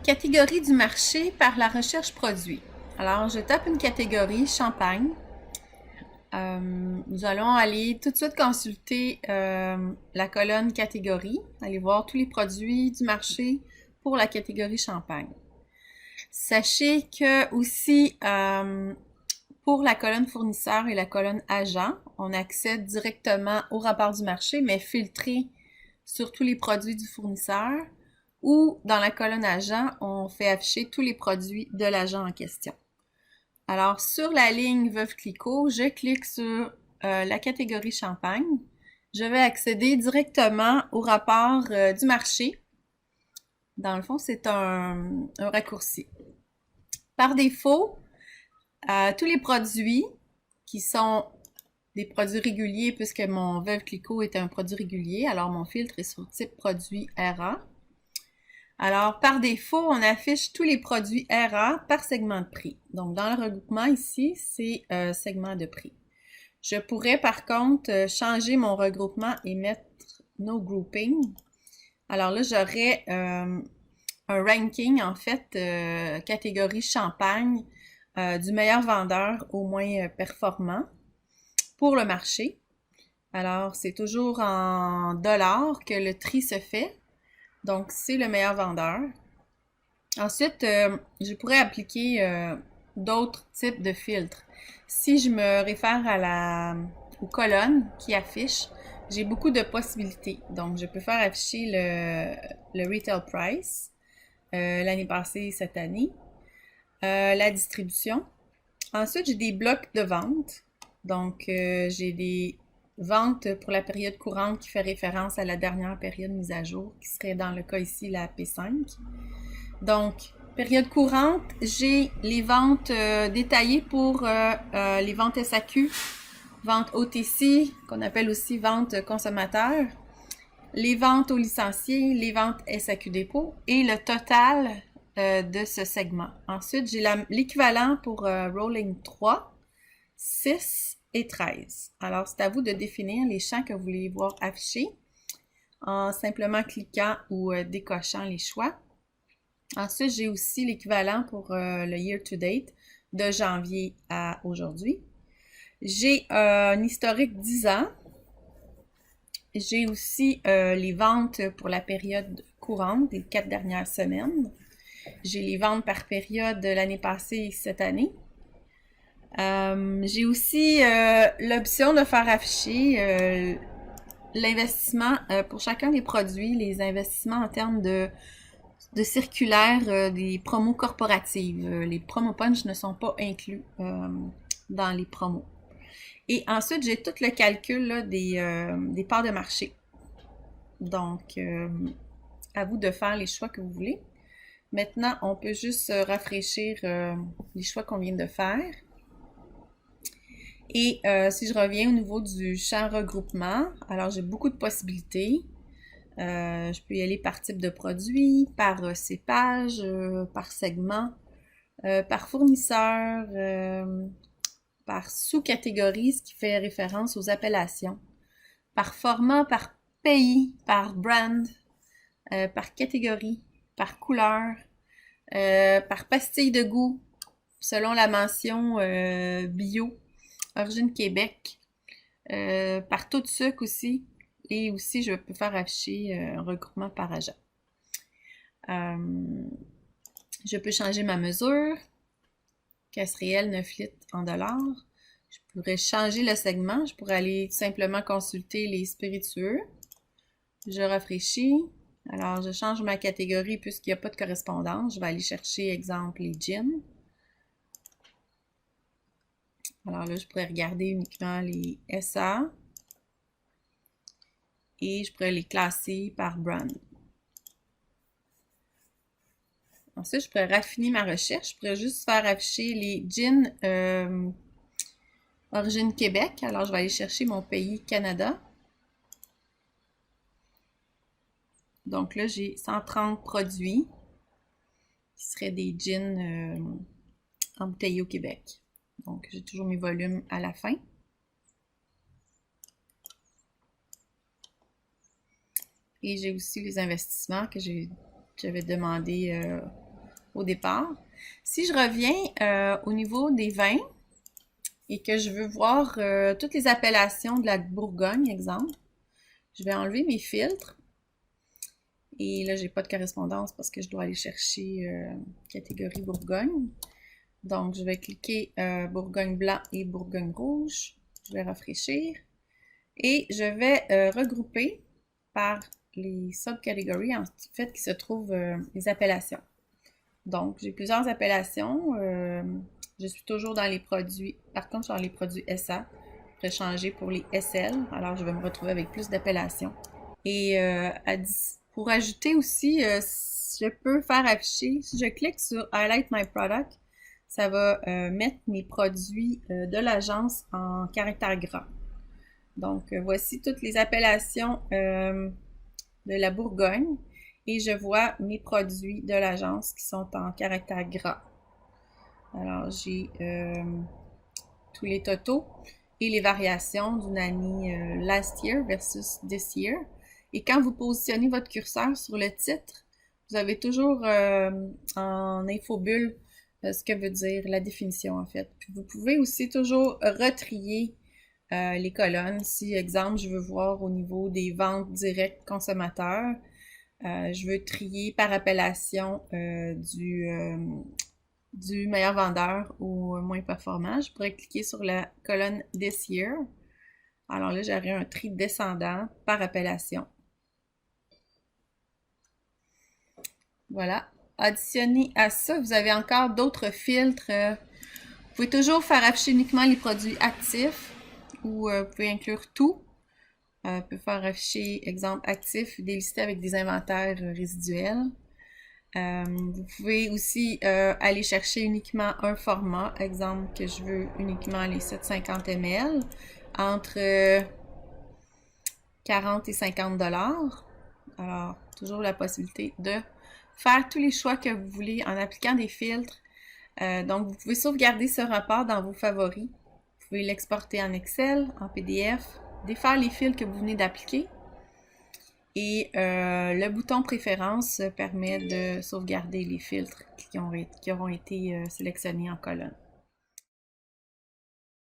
Catégorie du marché par la recherche produit. Alors, je tape une catégorie champagne. Nous allons aller tout de suite consulter la colonne catégorie, aller voir tous les produits du marché pour la catégorie champagne. Sachez que aussi pour la colonne fournisseur et la colonne agent, on accède directement au rapport du marché, mais filtré sur tous les produits du fournisseur, ou dans la colonne agent, on fait afficher tous les produits de l'agent en question. Alors, sur la ligne Veuve Clicquot, je clique sur la catégorie champagne. Je vais accéder directement au rapport du marché. Dans le fond, c'est un raccourci. Par défaut, tous les produits qui sont des produits réguliers, puisque mon Veuve Clicquot est un produit régulier, alors mon filtre est sur type produit RA. Alors, par défaut, on affiche tous les produits RA par segment de prix. Donc, dans le regroupement ici, c'est segment de prix. Je pourrais, par contre, changer mon regroupement et mettre No Grouping. Alors là, j'aurais un ranking, en fait, catégorie champagne, du meilleur vendeur au moins performant pour le marché. Alors, c'est toujours en dollars que le tri se fait. Donc, c'est le meilleur vendeur. Ensuite, je pourrais appliquer d'autres types de filtres. Si je me réfère aux colonnes qui affichent, j'ai beaucoup de possibilités. Donc, je peux faire afficher le retail price, l'année passée, cette année, la distribution. Ensuite, j'ai des blocs de vente. Donc, j'ai des ventes pour la période courante qui fait référence à la dernière période mise à jour, qui serait dans le cas ici la P5. Donc, période courante, j'ai les ventes détaillées pour les ventes SAQ, ventes OTC, qu'on appelle aussi ventes consommateurs, les ventes aux licenciés, les ventes SAQ dépôt et le total de ce segment. Ensuite, j'ai l'équivalent pour Rolling 3, 6 et 13. Alors, c'est à vous de définir les champs que vous voulez voir affichés en simplement cliquant ou décochant les choix. Ensuite, j'ai aussi l'équivalent pour le year to date de janvier à aujourd'hui. J'ai un historique 10 ans. J'ai aussi les ventes pour la période courante des 4 dernières semaines. J'ai les ventes par période de l'année passée et cette année. J'ai aussi l'option de faire afficher l'investissement pour chacun des produits, les investissements en termes de circulaires des promos corporatives. Les promos punch ne sont pas inclus dans les promos. Et ensuite, j'ai tout le calcul là, des parts de marché. Donc, à vous de faire les choix que vous voulez. Maintenant, on peut juste rafraîchir les choix qu'on vient de faire. Et si je reviens au niveau du champ regroupement, alors j'ai beaucoup de possibilités. Je peux y aller par type de produit, par cépage, par segment, par fournisseur, par sous-catégorie, ce qui fait référence aux appellations, par format, par pays, par brand, par catégorie, par couleur, par pastille de goût, selon la mention bio, origine Québec, par taux de sucre aussi, et aussi je peux faire afficher un regroupement par agent. Je peux changer ma mesure, caisse réelle 9 litres en dollars. Je pourrais changer le segment, je pourrais aller simplement consulter les spiritueux. Je rafraîchis. Alors, je change ma catégorie puisqu'il n'y a pas de correspondance. Je vais aller chercher, exemple, les gins. Alors là, je pourrais regarder uniquement les SA. Et je pourrais les classer par brand. Ensuite, je pourrais raffiner ma recherche. Je pourrais juste faire afficher les gins origine Québec. Alors, je vais aller chercher mon pays Canada. Donc là, j'ai 130 produits qui seraient des gins embouteillés au Québec. Donc, j'ai toujours mes volumes à la fin. Et j'ai aussi les investissements que j'avais demandé au départ. Si je reviens au niveau des vins et que je veux voir toutes les appellations de la Bourgogne, exemple, je vais enlever mes filtres. Et là, j'ai pas de correspondance parce que je dois aller chercher catégorie Bourgogne. Donc, je vais cliquer Bourgogne blanc et Bourgogne rouge. Je vais rafraîchir. Et je vais regrouper par les subcatégories en fait qui se trouvent les appellations. Donc, j'ai plusieurs appellations. Je suis toujours dans les produits. Par contre, sur les produits SA. Je vais changer pour les SL. Alors, je vais me retrouver avec plus d'appellations. Et pour ajouter aussi, je peux faire afficher, si je clique sur Highlight My Product, ça va mettre mes produits de l'agence en caractère gras. Donc, voici toutes les appellations de la Bourgogne et je vois mes produits de l'agence qui sont en caractère gras. Alors, j'ai tous les totaux et les variations d'une année last year versus this year. Et quand vous positionnez votre curseur sur le titre, vous avez toujours en infobulle ce que veut dire la définition en fait. Puis vous pouvez aussi toujours retrier les colonnes. Si, exemple, je veux voir au niveau des ventes directes consommateurs, je veux trier par appellation du meilleur vendeur au moins performant. Je pourrais cliquer sur la colonne This Year. Alors là, j'aurai un tri descendant par appellation. Voilà. Additionné à ça, vous avez encore d'autres filtres. Vous pouvez toujours faire afficher uniquement les produits actifs ou vous pouvez inclure tout. Vous pouvez faire afficher, exemple, actifs, délistés avec des inventaires résiduels. Vous pouvez aussi aller chercher uniquement un format, exemple que je veux uniquement les 750 ml, entre 40 et 50 $. Alors, toujours la possibilité de faire tous les choix que vous voulez en appliquant des filtres. Donc, vous pouvez sauvegarder ce rapport dans vos favoris. Vous pouvez l'exporter en Excel, en PDF, défaire les fils que vous venez d'appliquer. Et le bouton préférence permet de sauvegarder les filtres qui auront été sélectionnés en colonne.